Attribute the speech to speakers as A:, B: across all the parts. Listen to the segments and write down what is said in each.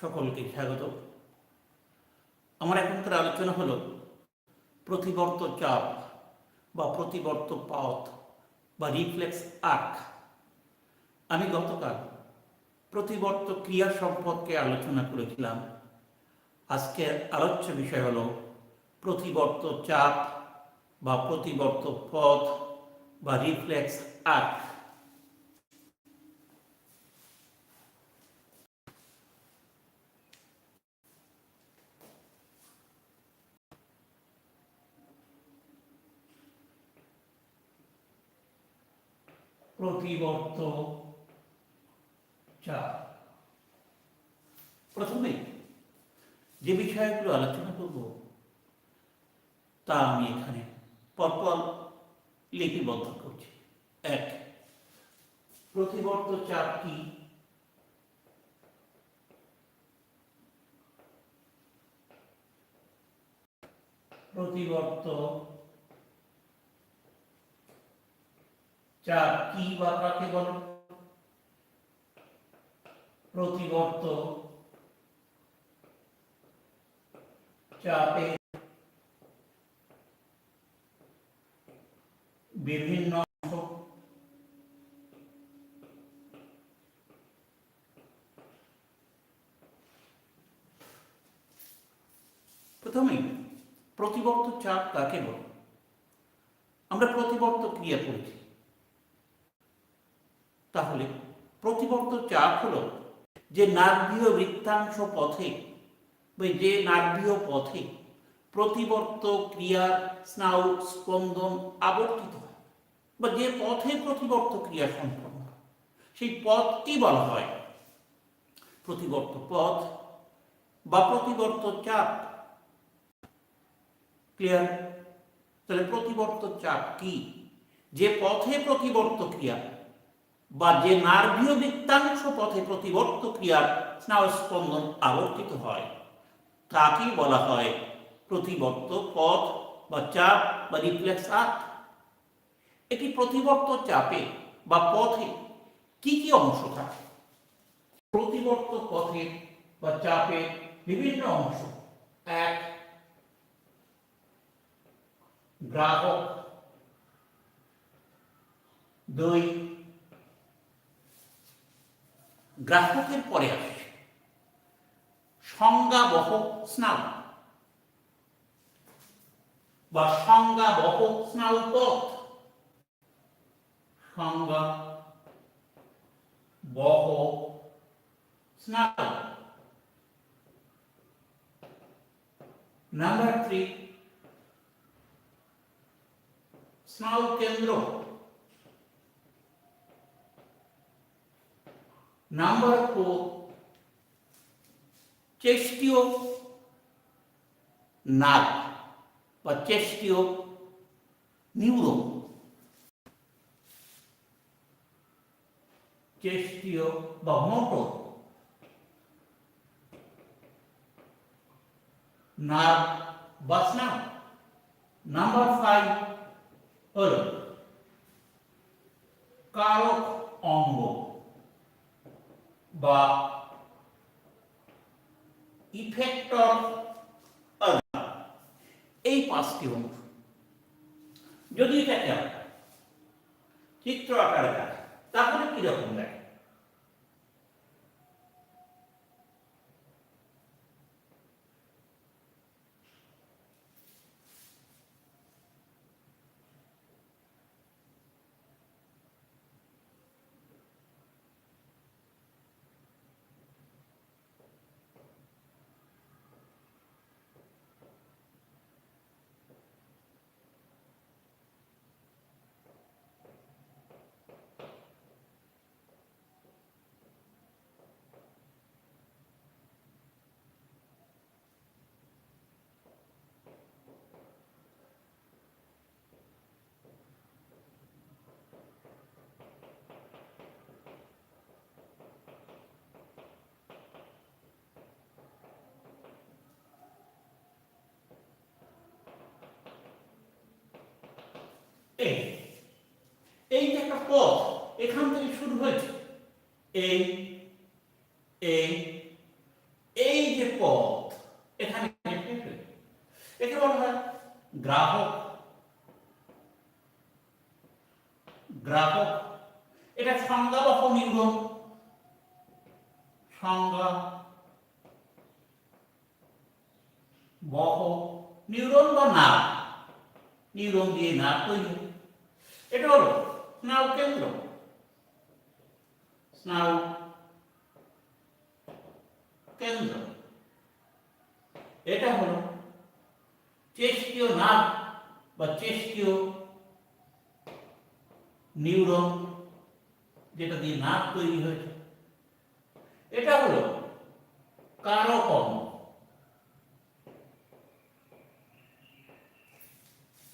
A: সকলকে স্বাগত। আমার এখনকার আলোচনা হলো প্রতিবর্ত চাপ বা প্রতিবর্ত পথ বা রিফ্লেক্স আর্ক। আমি গতকাল প্রতিবর্ত ক্রিয়া সম্পর্কে আলোচনা করেছিলাম। আজকের আলোচ্য বিষয় হলো প্রতিবর্ত চাপ বা প্রতিবর্ত পথ বা রিফ্লেক্স আর্ক। প্রতিবর্ত চাপ, প্রথমে যে বিষয়গুলো আলোচনা করব তা আমি এখানে পরপর লিপিবদ্ধ করছি। 1. প্রতিবর্ত চাপ কি? প্রতিবর্ত চাপ কি বা কাকে বলে? প্রতিবর্ত চাপে বিভিন্ন অংশ প্রথমেই প্রতিবর্ত চাপ কাকে বলে? আমরা প্রতিবর্ত ক্রিয়া করছি, তাহলে প্রতিবর্ত চাপ হলো যে নার্ভীয় বৃত্তাংশ পথে বা যে নার্ভীয় পথে প্রতিবর্ত ক্রিয়ার স্নায়ু স্পন্দন আবর্তিত হয় বা যে পথে প্রতিবর্ত ক্রিয়া সম্পন্ন হয় সেই পথটি বলা হয় প্রতিবর্ত পথ বা প্রতিবর্ত চাপ। ক্লিয়ার? তাহলে প্রতিবর্ত চাপ কি? যে পথে প্রতিবর্ত ক্রিয়া বা যে নার্ভীয় বৃত্তাংশ পথে প্রতিবর্ত ক্রিয়ার স্নায়ু স্পন্দন আবর্তিত হয় তাকেই বলা হয় প্রতিবর্ত পথ বা চাপ বা রিফ্লেক্স আর্ক। এটি প্রতিবর্ত চাপে বা পথে কি কি অংশ থাকে? প্রতিবর্ত পথে বা চাপে বিভিন্ন অংশ। 1. গ্রাহক। 2. গ্রাহকের পরে আসে সংজ্ঞাবহ স্নায়ু বা সংজ্ঞাবহ স্নায়ু পথ। সংজ্ঞাবহ স্নায়ু। নাম্বার 3, স্নায়ু কেন্দ্র। নাম্বার 4, চেষ্টীয় নার্ভ বা চেষ্টীয় নিউরন। চেষ্টীয় বা মোটর নার্ভ বা স্নায়ু। নাম্বার 5 হল কারক অঙ্গ বা ইফেক্টর অর্গান। এই 5টি অংশ যদি এটাকে চিত্র আকারে দেখে তাহলে কিরকম দেখে? এই যে একটা পথ এখান থেকে শুরু হয়েছে, এই গ্রাহক, গ্রাহক এটা সংজ্ঞাবহ নিউরন, সংজ্ঞাবহ নিউরন বা নার্ভ, নিউরন দিয়ে নার্ভ তৈরি। এটা হলো স্নায়ু কেন্দ্র, স্নায়ু কেন্দ্র। এটা হলো চেষ্টীয় নার্ভ বা চেষ্টীয় নিউরন, যেটা দিয়ে নার্ভ তৈরি হয়েছে। এটা হলো কারক অঙ্গ।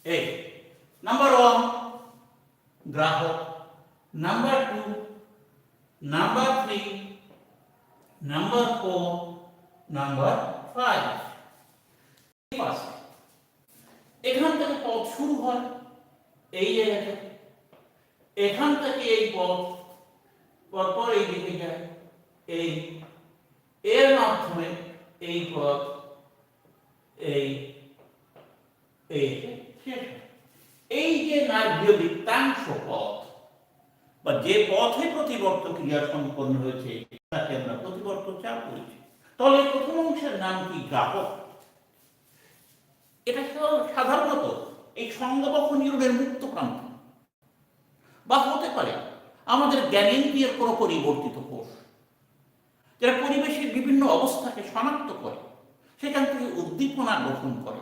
A: এই নাম্বার 1 গ্রাহক, নাম্বার 2, নাম্বার 3, নাম্বার 4, নাম্বার 5। এখান থেকে পথ শুরু হয় এই জায়গাতে, এখান থেকে এই পথ পরপর এই দিকে যায়, এই এর মাধ্যমে এই পথ এই শেষ। এই যে নার্ভীয় বৃত্তাংশ পথ বা যে পথে প্রতিবর্ত ক্রিয়া সম্পন্ন হয়েছে তাকে আমরা প্রতিবর্ত চাপ বলছি। তাহলে প্রথম অংশের নাম কি? গ্রাহক। এটা সাধারণত এই সংজ্ঞাবহ নিউরনের মুক্ত প্রান্ত, বা হতে পারে আমাদের জ্ঞানেন্দ্রিয়ের কোনো পরিবর্তিত কোষ, যারা পরিবেশের বিভিন্ন অবস্থাকে শনাক্ত করে, সেখান থেকে উদ্দীপনা গ্রহণ করে।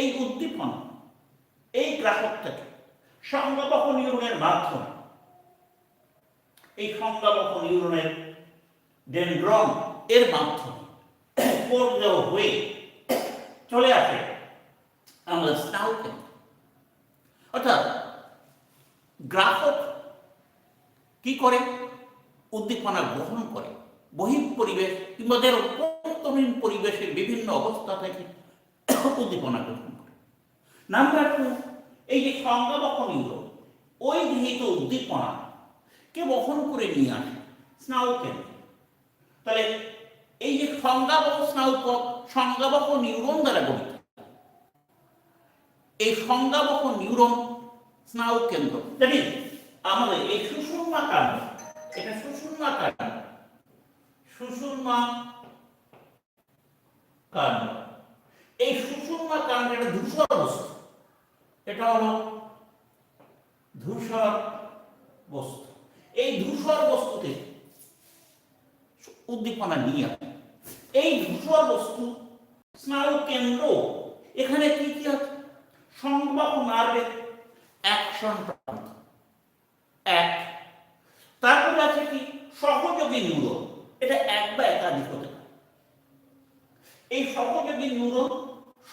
A: এই উদ্দীপনা এই গ্রাহক থেকে সংজ্ঞাবহ নিউরনের মাধ্যমে, এই সংজ্ঞাবহ নিউরনের ডেনড্রন এর মাধ্যমে পর্যায় হয়ে চলে আসে আমাদের স্নায়ু কেন্দ্রে। অর্থাৎ গ্রাহক কি করে? উদ্দীপনা গ্রহণ করে বহিঃপরিবেশ কিংবা যার অভ্যন্তরীণ পরিবেশের বিভিন্ন অবস্থা থেকে উদ্দীপনা গ্রহণ করে। নাম্বার 2, এই যে সংজ্ঞাবহ নিউরন ওই গৃহীত উদ্দীপনা কে বহন করে নিয়ে আসে স্নায়ু কেন্দ্রে। তাহলে এই যে সংজ্ঞাবহ স্নায়ুপথ সংজ্ঞাবহ নিউরন দ্বারা গঠিত, এই সংজ্ঞাবহ নিউরন স্নায়ু কেন্দ্র জানি আমাদের এই সুষুম্না কাণ্ড, এটা সুষুম্না কাণ্ড, সুষুম্না কাণ্ড। এই সুষুম্না কাণ্ড একটা ধূসর বস্তু, এটা হলো ধূসর বস্তু। এই ধূসর বস্তুতে উদ্দীপনা নিয়ে আসে। এই ধূসর বস্তু স্নায়ু কেন্দ্র, এখানে কি কি আছে? সংজ্ঞাবহ নার্ভের অ্যাকশন প্রান্ত এক, তারপরে আছে কি সহযোগী নিউরন, এটা এক বা একাধিক হতে পারে। এই সহযোগী নিউরন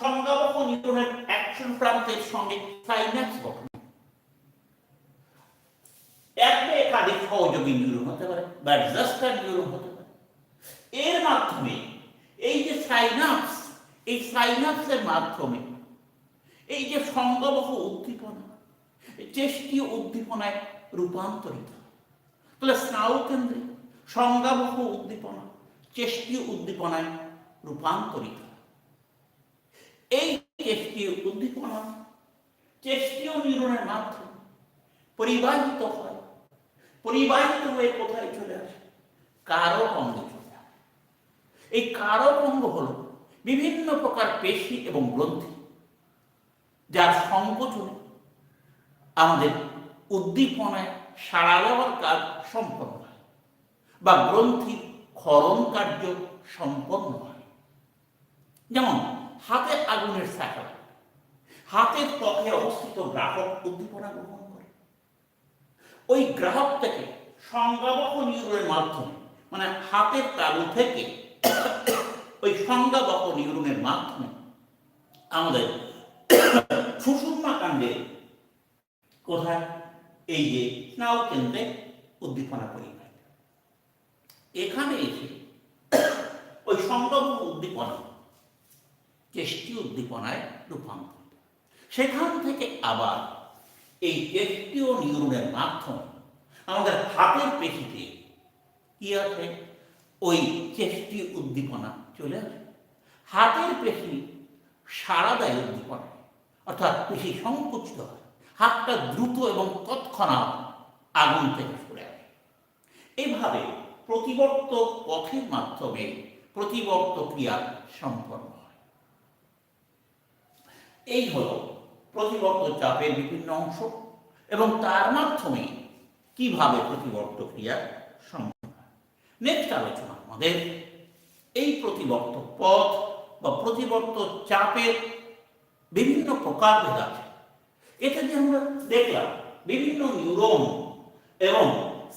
A: সংজ্ঞাবহ নিউরনের অ্যাকশন প্রান্তের সঙ্গে সাইন্যাপস গঠন, এক বা একাধিক সহযোগী নিউরন হতে পারে বা অ্যাডজাস্টার নিউরন হতে পারে। এর মাধ্যমে এই যে সাইন্যাপস, এই সাইন্যাপসের মাধ্যমে এই যে সংজ্ঞাবহ উদ্দীপনা চেষ্টীয় উদ্দীপনায় রূপান্তরিত। তাহলে স্নায়ু কেন্দ্রে সংজ্ঞাবহ উদ্দীপনা চেষ্টীয় উদ্দীপনায় রূপান্তরিত। এই চেষ্টীয় উদ্দীপনা চেষ্টীয় নিউরনের মাধ্যমে পরিবাহিত হয়, পরিবাহিত হয়ে কোথায় চলে আসে? কারক অঙ্গে চলে আসে। এই কারক অঙ্গ হল বিভিন্ন প্রকার পেশি এবং গ্রন্থি, যার সংকোচনে আমাদের উদ্দীপনায় সাড়া দেওয়ার কাজ সম্পন্ন হয় বা গ্রন্থির ক্ষরণ কার্য সম্পন্ন হয়। যেমন হাতে আগুনের স্যাটেলাইট, হাতের ত্বকে অবস্থিত গ্রাহক উদ্দীপনা গ্রহণ করে। ওই গ্রাহক থেকে সংজ্ঞাবহ নিউরনের মাধ্যমে, মানে হাতের তালু থেকে ওই সংজ্ঞাবহ নিউরনের মাধ্যমে আমাদের সুষুম্না কাণ্ডে কোথায়? এই যে স্নায়ু কেন্দ্রে উদ্দীপনা পরিবাহিত। এখানে এসে ওই সংজ্ঞাবহ উদ্দীপনা চেষ্টীয় উদ্দীপনায় রূপান্তরিত। সেখান থেকে আবার এই চেষ্টীয় নিউরনের মাধ্যমে আমাদের হাতের পেশিতে কি আছে? ওই চেষ্টীয় উদ্দীপনা চলে আসে। হাতের পেশি সাড়া দেয় উদ্দীপনা, অর্থাৎ পেশি সংকুচিত হয়, হাতটা দ্রুত এবং তৎক্ষণাৎ আগুন থেকে সরে আসে। এইভাবে প্রতিবর্ত পথের মাধ্যমে প্রতিবর্ত ক্রিয়া সম্পন্ন হয়। এই হল প্রতিবর্ত চাপের বিভিন্ন অংশ এবং তার মাধ্যমে কিভাবে প্রতিবর্ত ক্রিয়া সম্পন্ন হয়। নেক্সট আলোচনা আমাদের এই প্রতিবর্ত পথ বা প্রতিবর্ত চাপের বিভিন্ন প্রকারভেদ আছে। এটা যে আমরা দেখলাম বিভিন্ন নিউরন এবং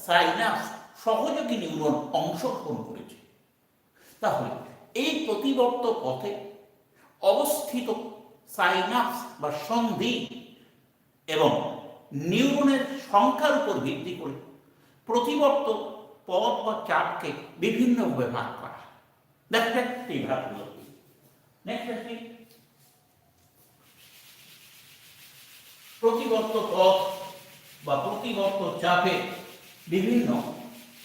A: সাইনাস সহযোগী নিউরন অংশগ্রহণ করেছে, তাহলে এই প্রতিবর্ত পথে অবস্থিত সাইনাস বা সন্ধি এবং নিউরনের সংখ্যার উপর ভিত্তি করে প্রতিবর্ত পথ বা চাপকে বিভিন্নভাবে ভাগ করা। দেখেন এই ভাগগুলো প্রতিবর্ত পথ বা প্রতিবর্ত চাপে বিভিন্ন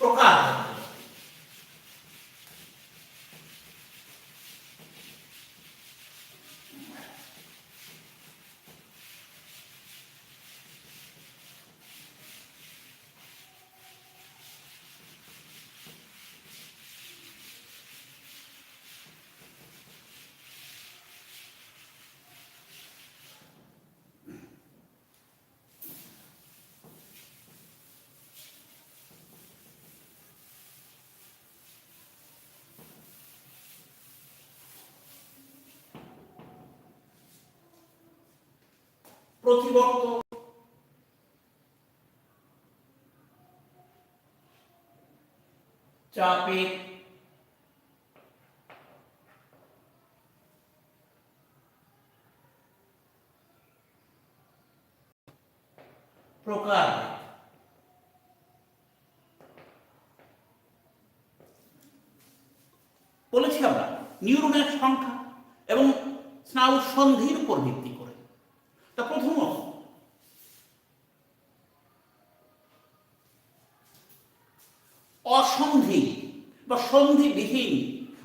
A: প্রকার। প্রতিবর্ত চাপে প্রকার। বলেছি আমরা নিউরনের সংখ্যা এবং স্নায়ু সন্ধির উপর ভিত্তি করে। তা প্রথমত অসন্ধি বা সন্ধিবিহীন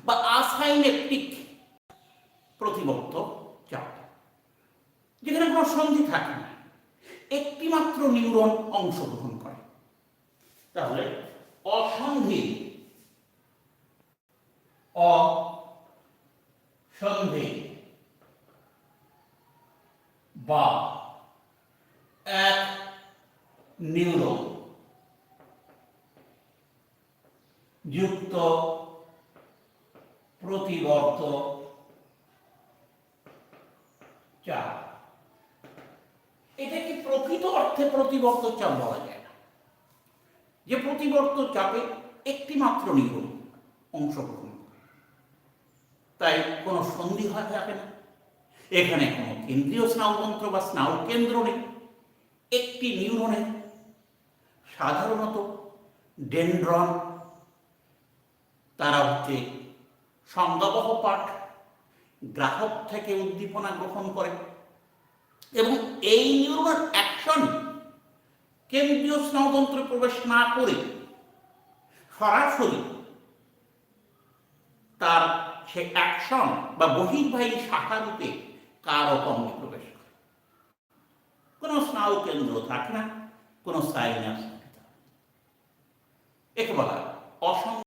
A: বা আসাইনেপটিক প্রতিবর্ত চাপ, যেখানে কোনো সন্ধি থাকে না, একটি মাত্র নিউরন অংশগ্রহণ করে। তাহলে অসন্ধি বা এক নিউরন যুক্ত প্রতিবর্ত চাপ, এটাকে প্রকৃত অর্থে প্রতিবর্ত চাপ বলা যায় না। যে প্রতিবর্ত চাপে একটি মাত্র নিউরন অংশগ্রহণ করে, তাই কোনো সন্ধি হয় থাকে না, এখানে কোনো কেন্দ্রীয় স্নায়ুতন্ত্র বা স্নায়ু কেন্দ্র নেই। একটি নিউরনে সাধারণত ডেনড্রন, তারা হচ্ছে সংজ্ঞাবহ পাঠ, গ্রাহক থেকে উদ্দীপনা গ্রহণ করে এবং এই নিউরনের অ্যাকশন কেন্দ্রীয় স্নায়ুতন্ত্রে প্রবেশ না করে সরাসরি তার সে অ্যাকশন বা বহির্বাহী শাখা রূপে কারক অঙ্গে প্রবেশ করে। কোনো স্নায়ু কেন্দ্র থাকে না, কোনো সাইনাস থাকে না। একে বলা হয় অসংখ্য